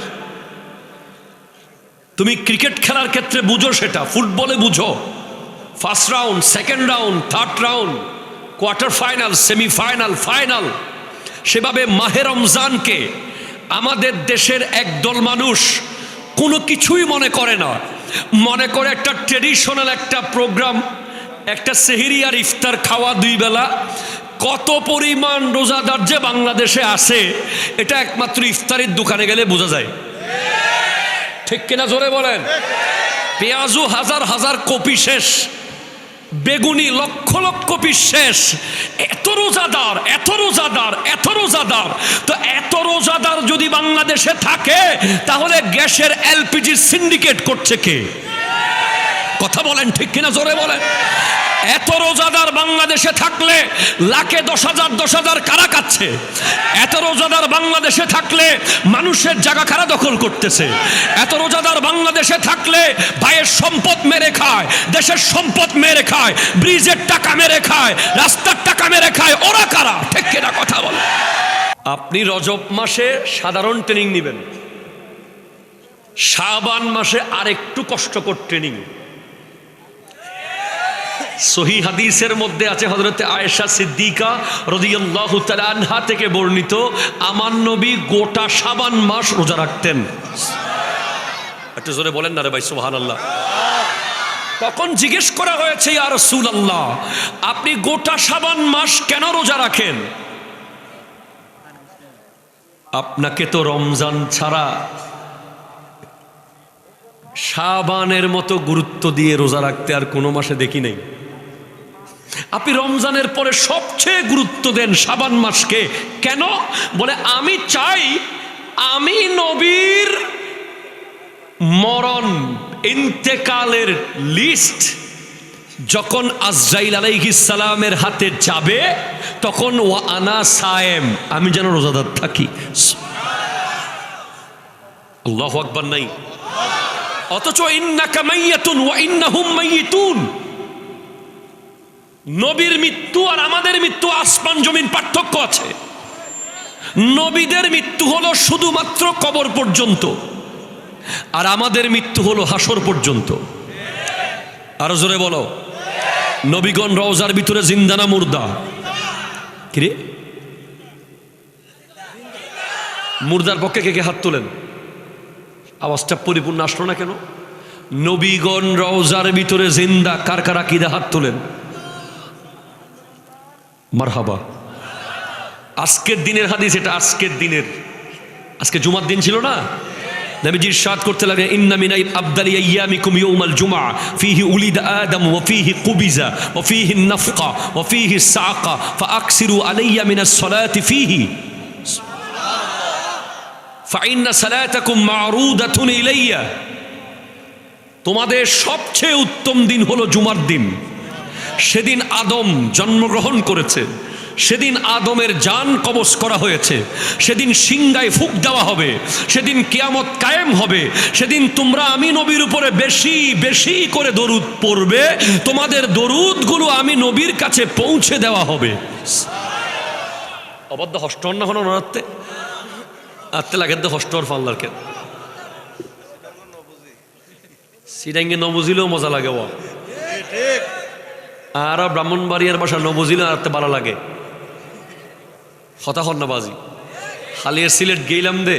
তুমি ক্রিকেট খেলার ক্ষেত্রে বুঝো, সেটা ফুটবলে বুঝো, first round, second round, third round, quarter final, semifinal, final. সেভাবে মাহে রমজানকে আমাদের দেশের একদল মানুষ কোনো কিছুই মনে করে না, মনে করে একটা ট্রেডিশনাল একটা প্রোগ্রাম, একটা সেহরি আর ইফতার খাওয়া 2 বেলা। কত পরিমাণ রোজাদার যে বাংলাদেশে আসে, এটা একমাত্র ইফতারের দোকানে গেলে বোঝা যায়। ঠিক কিনা জোরে বলেন। পেঁয়াজু হাজার হাজার কপি শেষ, বেগুনি লক্ষ লক্ষ পিস শেষ। এত রোজাদার, এত রোজাদার, এত রোজাদার। তো এত রোজাদার যদি বাংলাদেশে থাকে, তাহলে গ্যাসের এলপিজি সিন্ডিকেট করছে কে? কথা বলেন ঠিক কিনা জোরে বলেন। এত রোজাদার বাংলাদেশে থাকলে লাখে 10,000 কারা কাচ্ছে? এত রোজাদার বাংলাদেশে থাকলে মানুষের জায়গা কারা দখল করতেছে? এত রোজাদার বাংলাদেশে থাকলে ভাইয়ের সম্পদ মেরে খায়, দেশের সম্পদ মেরে খায়, ব্রিজের টাকা মেরে খায়, রাস্তার টাকা মেরে খায়, ওরা কারা? ঠিক কিনা কথা বলে। আপনি রজব মাসে সাধারণ ট্রেনিং নেবেন, শাবান মাসে আরেকটু কষ্টকর ট্রেনিং। সহি হাদিসের মধ্যে আছে হযরতে আয়েশা সিদ্দিকা রাদিয়াল্লাহু তাআলা আনহা থেকে বর্ণিত, আমার নবী গোটা শাবান মাস রোজা রাখতেন। একটু জোরে বলেন না রে ভাই সুবহানাল্লাহ। তখন জিজ্ঞেস করা হয়েছে, ইয়া রাসূলুল্লাহ, আপনি গোটা শাবান মাস কেন রোজা রাখেন? আপনাকে তো রমজান ছাড়া শাবানের মতো গুরুত্ব দিয়ে রোজা রাখতে আর কোনো মাসে দেখি নাই। আপনি রমজানের পরে সবচেয়ে গুরুত্ব দেন শাবান মাসকে, কেন? বলে আমি চাই আমি নবীর মরণ ইন্তেকালের লিস্ট যখন আজরাইল আলাইহিস সালামের হাতে যাবে তখন ওয়া আনা সায়েম, আমি যেন রোজাদার থাকি। আল্লাহু আকবার নাই? অথচ ইন্নাকা মাইয়াতুন ওয়া ইন্নাহুম মাইয়িতুন, নবীর মৃত্যু আর আমাদের মৃত্যু আসমান জমিন পার্থক্য আছে। নবীদের মৃত্যু হলো শুধুমাত্র কবর পর্যন্ত, আর আমাদের মৃত্যু হলো হাসর পর্যন্ত। আরো জোরে বলো, নবীগণ রওজার ভিতরে জিন্দা না মুর্দা? কিরে, মুর্দার পক্ষে কে কে হাত তোলেন? আওয়াজটা পরিপূর্ণ আসলো না কেন? নবীগণ রওজার ভিতরে জিন্দা, কার কার আকীদা হাত তোলেন? মারহাবা। আজকের দিনের হাদিস এটা, আজকের দিনের, আজকে জুমার দিন ছিল না? নবীজি ইরশাদ করতে লাগলেন, ইন্না মিন আফদালি আইয়ামিকুম ইয়াউমাল জুমআ ফীহি উলিদা আদম ওয়া ফীহি কুবিজা ওয়া ফীহি নাফকা ওয়া ফীহি সাকা ফাআকসিরু আলাইয়া মিনাস সালাতি ফীহি ফাইন্না সালাতাকুম মা'রুদাতুন ইলাইয়া। তোমাদের সবচেয়ে উত্তম দিন হলো জুমার দিন। সেদিন আদম জন্মগ্রহণ করেছে, সেদিন আদমের জান কবজ করা হয়েছে, সেদিন সিংহায় ফুঁক দেওয়া হবে, সেদিন কিয়ামত কায়েম হবে, সেদিন তোমরা আমি নবীর উপরে বেশি বেশি করে দরুদ পড়বে, তোমাদের দরুদগুলো আমি নবীর কাছে পৌঁছে দেওয়া হবে। অবদ্ধ হস্টর না হলো নড়াতে আত্তে লাগে তো হস্টর ফাল্লার কেন সিডাঙ্গে ন বুঝিলেও মজা লাগে। ও আর ব্রাহ্মণবাড়িয়ার বাসা ন বুঝিলে আর ভালো লাগে। হতা হন না বাজি হালিয়ার সিলেট গেলাম দে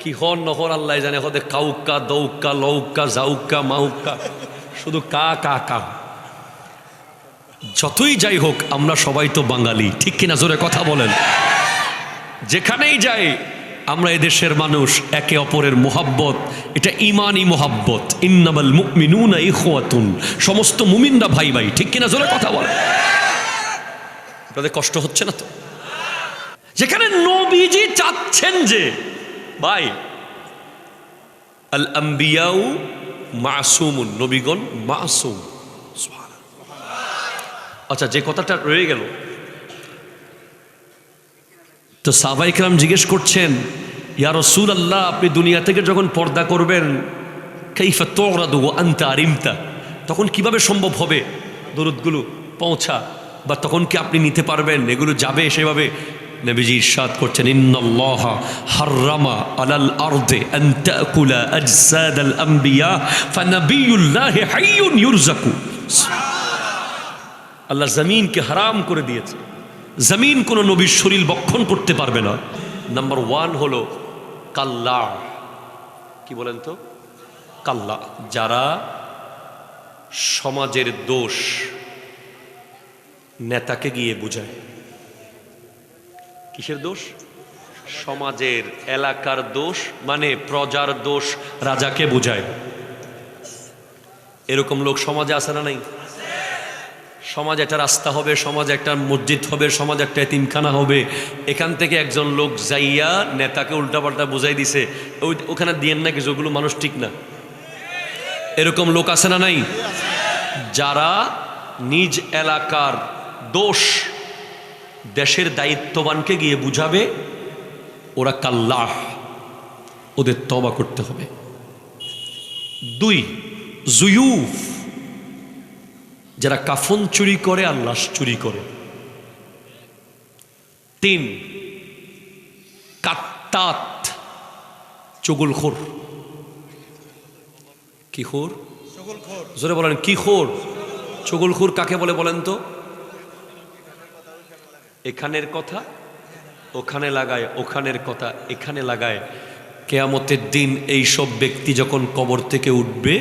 কি হন নহর আল্লাহ জানে, হদে কাউকা দৌকা লৌকা জাউকা মাউকা, শুধু কা কা কা। যতই যাই হোক আমরা সবাই তো বাঙালি, ঠিক কিনা? জোরে কথা বলেন। যেখানেই যাই আমরা এদেশের মানুষ, একে অপরের মোহাব্বত, এটা ইমানি মোহাব্বত। ইন্নামাল মুমিনুনা ইখওয়াতুন, সমস্ত মুমিনরা ভাই ভাই, ঠিক কিনা? জোরে কথা বলেন। আপনাদের কষ্ট হচ্ছে না তো? যেখানে নবীজি চাচ্ছেন যে ভাই আল আম্বিয়াউ মাসুমুন, নবীগণ মাসুম। আচ্ছা, যে কথাটা রয়ে গেল, তো সাহাবায়ে কেরাম জিজ্ঞেস করছেন, ইয়া রাসূলুল্লাহ, আপনি দুনিয়া থেকে যখন পর্দা করবেন, কাইফা তুরাদু ওয়া আনতা আরিমতা, তখন কিভাবে সম্ভব হবে দরুদগুলো পৌঁছা, বা তখন কি আপনি নিতে পারবেন, এগুলো যাবে সেভাবে? নবীজি ইরশাদ করছেন, ইন্নাল্লাহা হাররামা আলাল আরদি আন তাকুলা আজসাদাল আম্বিয়া ফানাবিয়ুল্লাহি হাইয়ুন ইউরযাকু। আল্লাহ জমিনকে হারাম করে দিয়েছে, জমিন কোনো নবীর শরীর বক্ষণ করতে পারবে না। নাম্বার ওয়ান হলো কাল্লা। কি বলেন তো? কাল্লা। যারা সমাজের দোষ নেতাকে গিয়ে বুঝায়। কিসের দোষ? সমাজের, এলাকার দোষ, মানে প্রজার দোষ রাজাকে বুঝায়। এরকম লোক সমাজে আছে না নাই? সমাজ একটা রাস্তা হবে, সমাজ একটা মসজিদ হবে, সমাজ একটা এতিমখানা হবে, এখান থেকে একজন লোক যাইয়া নেতাকে উল্টাপাল্টা বুঝাই দিছে, ওখানে দিয়েন না কিছু, ওগুলো মানুষ ঠিক না। এরকম লোক আছে না নাই? যারা নিজ এলাকার দোষ দেশের দায়িত্ববানকে গিয়ে বুঝাবে, ওরা কাল্লাহ, ওদের তওবা করতে হবে। দুই, জুয়ুফ, যারা কাফন চুরি করে আর লাশ চুরি করে। তিন, কাত্তাত, চুগলখোর। কি খোর? জোরে বলেন, কি খোর? চুগলখুর কাকে বলে বলেন তো? এখানের কথা ওখানে লাগায়, ওখানের কথা এখানে লাগায়। কিয়ামতের দিন এই সব ব্যক্তি যখন কবর থেকে উঠবে,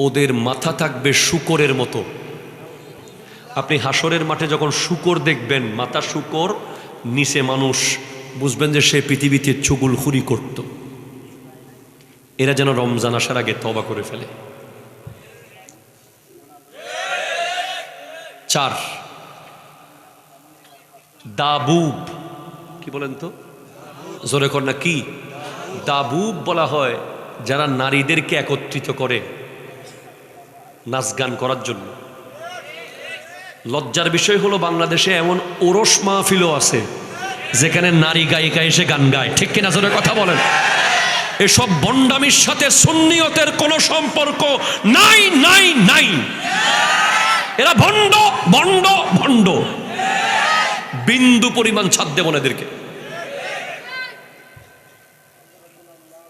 ওদের মাথা থাকবে শূকরের মতো। আপনি হাসরের মাঠে যখন শূকর দেখবেন, মাথা শূকর, নিচে মানুষ, বুঝবেন যে সে পৃথিবীতে চুগলখুরি করত। এরা যেন রমজান আসার আগে তওবা করে ফেলে। 4, দাবুব। কি বলেন তো? জোরে কর না, কি? দাবুব বলা হয় যারা নারীদেরকে একত্রিত করে নাচ গান করার জন্য। লজ্জার বিষয় হলো বাংলাদেশে এমন ওরস মাহফিলও আছে যেখানে নারী গায়িকা এসে গান গায়। ঠিক কিনা জোরে কথা বলেন? এসব ভণ্ডামির সাথে সুন্নিয়তের কোনো সম্পর্ক নাই নাই নাই। এরা ভণ্ড ভণ্ড ভণ্ড, বিন্দু পরিমাণ ছাদ দেব না এদেরকে।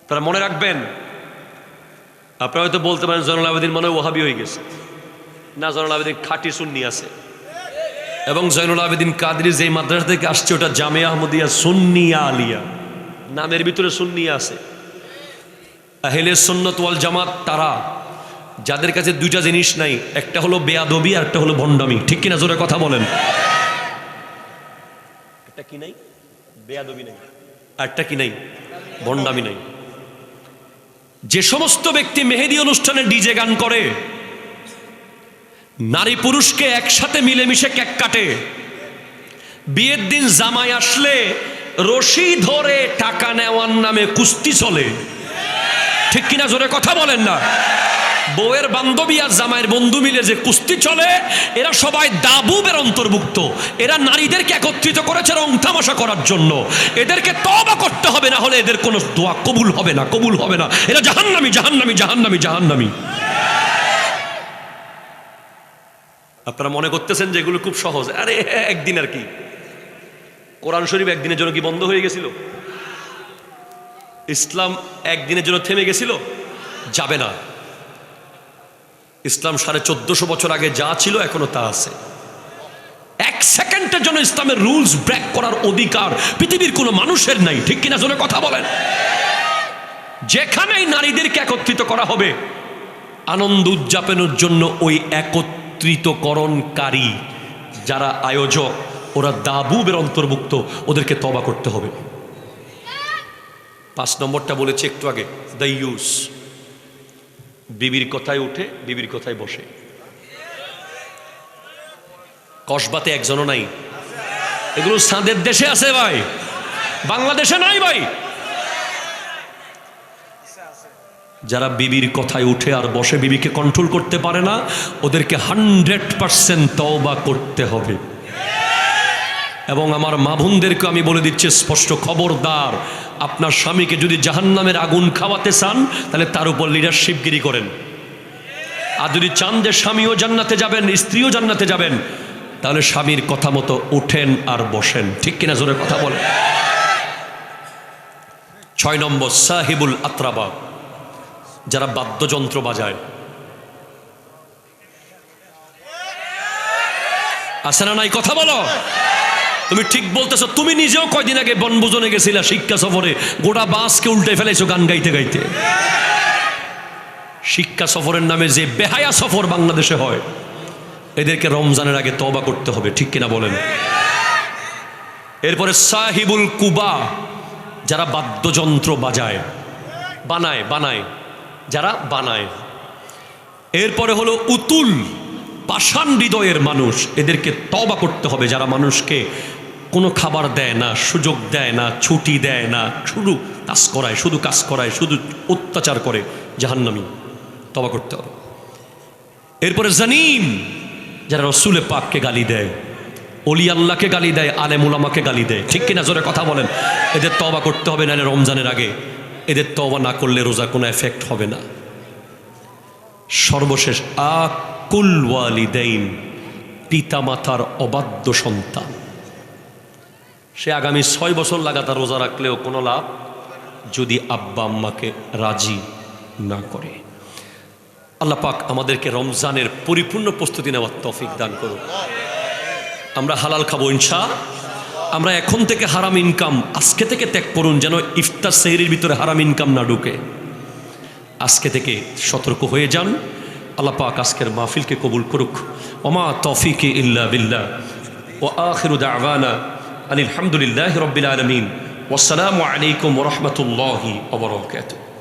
তারা মনে রাখবেন, আপনারা হয়তো বলতে পারেন জয়নুল আবেদিন মনে হয় ওহাবি হয়ে গেছে। না, জয়নুল আবেদিন খাঁটি সুন্নি আছে। এবং জয়নুল আবেদিন কাদরি যেই মাদ্রাসা থেকে আসছে ওটা জামিয়া আহমদিয়া সুন্নিয়া আলিয়া, নামের ভিতরে সুন্নি আছে। আহলে সুন্নাত ওয়াল জামাত তারা যাদের কাছে দুইটা জিনিস নাই, একটা হলো বেয়াদবি আর একটা হলো ভণ্ডামি। ঠিক কিনা জোরে কথা বলেন? একটা কি নাই? বেয়াদবি নাই। আরটা কি নাই? ভণ্ডামি নাই। যে সমস্ত ব্যক্তি মেহেদি অনুষ্ঠানে ডিজে গান করে, নারী পুরুষকে একসাথে মিলেমিশে কেক কাটে, বিয়ের দিন জামাই আসলে রশি ধরে টাকা নেওয়ার নামে কুস্তি চলে। ঠিক কিনা জোরে কথা বলেন না? বউয়ের বান্ধবী আর জামাইয়ের বন্ধু মিলে যে কুস্তি চলে, এরা সবাই দাবুবের অন্তর্ভুক্ত। এরা নারীদেরকে একত্রিত করেছে রং তামাশা করার জন্য। এদেরকে তওবা করতে হবে, না হলে এদের কোনো দোয়া কবুল হবে না, কবুল হবে না। এরা জাহান্নামী জাহান্নামী জাহান্নামী জাহান্নামী। আপনারা মনে করতেছেন যে এগুলো খুব সহজ। আরে একদিন আর কি, কোরআন শরীফ একদিনের জন্য কি বন্ধ হয়ে গেছিল? ইসলাম একদিনের জন্য থেমে গেছিল? যাবে না। ইসলাম 1450 বছর আগে যা ছিল এখনো তা আছে। এক সেকেন্ডের জন্য ইসলামের রুলস ব্রেক করার অধিকার পৃথিবীর কোনো মানুষের নাই। ঠিক কিনা জোরে কথা বলেন? যেখানেই নারীদেরকে একত্রিত করা হবে আনন্দ উদযাপনের জন্য, ওই একত্রিতকরণকারী যারা আয়োজক, ওরা দাবুবের অন্তর্ভুক্ত। ওদেরকে তওবা করতে হবে। 5 নম্বরটা বলেছি একটু আগে, দাইয়ুস। বিবির কথায় উঠে, বিবির কথায় বসে। কসবাতে একজনও নাই। এগুলো সাদের দেশে আছে ভাই, বাংলাদেশে নাই ভাই। যারা বিবির কথায় উঠে আর বসে, বিবিকে কন্ট্রোল করতে পারে না, ওদেরকে 100% তওবা করতে হবে। এবং আমার মা বোনদেরকে আমি বলে দিচ্ছি স্পষ্ট, খবরদার, আপনার স্বামীকে যদি জাহান্নামের আগুন খাওয়াতে চান তাহলে তার উপর লিডারশিপগিরি করেন। আর যদি চান যে স্বামীও জান্নাতে যাবেন, স্ত্রীও জান্নাতে যাবেন, তাহলে স্বামীর কথা মতো উঠেন আর বসেন। ঠিক কিনা জোরে কথা বলেন? 6 নম্বর, সাহিবুল আত্রাবা। যারা বাদ্যযন্ত্র বাজায়। আছে না নাই? কথা বলো। তুমি ঠিক বলতেছো। তুমি নিজেও কয়দিন আগে বনভোজনে গেছিলা, শিক্ষা সফরে, গোটা বাসকে উল্টে ফেলেছো গান গাইতে গাইতে। শিক্ষা সফরের নামে যে বেহায়া সফর বাংলাদেশে হয়, এদেরকে রমজানের আগে তওবা করতে হবে। ঠিক কিনা বলেন? এরপরে সাহিবুল কুবা। যারা বাদ্যযন্ত্র বাজায়, বানায়, যারা বানায়। এরপরে হলো উতুল, পাষাণ হৃদয়ের মানুষ। এদেরকে তওবা করতে হবে। যারা মানুষকে কোনো খাবার দেয় না, সুযোগ দেয় না, ছুটি দেয় না, শুধু কাজ করায়, শুধু অত্যাচার করে, জাহান্নামী। তওবা করতে হবে। এরপরে জানিম। যারা রসুলে পাককে গালি দেয়, অলি আল্লাহকে গালি দেয়, আলেম উলামাকে গালি দেয়। ঠিক কিনা জোরে কথা বলেন? এদের তওবা করতে হবে, নাহলে রমজানের আগে এদের তওবা না করলে রোজা কোনো এফেক্ট হবে না। সর্বশেষ, আকুল ওয়ালিদাইন। পিতা মাতার অবাধ্য সন্তান। সে আগামী 6 বছর লাগাতার রোজা রাখলেও কোনো লাভ, যদি আব্বা আম্মাকে রাজি না করে। আল্লাহ পাক আমাদেরকে রমজানের পরিপূর্ণ প্রস্তুতি নেওয়ার তৌফিক দান করুন। আমরা হালাল খাবো আমরা এখন থেকে হারাম ইনকাম আজকে থেকে ত্যাগ করুন, যেন ইফতার সেহরির ভিতরে হারাম ইনকাম না ঢুকে। আজকে থেকে সতর্ক হয়ে যান। আল্লাহ পাক আজকের মাহফিলকে কবুল করুক। ওমা তৌফিকে ইল্লা বিল্লাহ ওয়া আখিরু দাওয়ানা আলহামদুলিল্লাহি রাব্বিল আলামিন। ওয়াসসালামু আলাইকুম ওয়া রাহমাতুল্লাহি ওয়া বারাকাতুহু।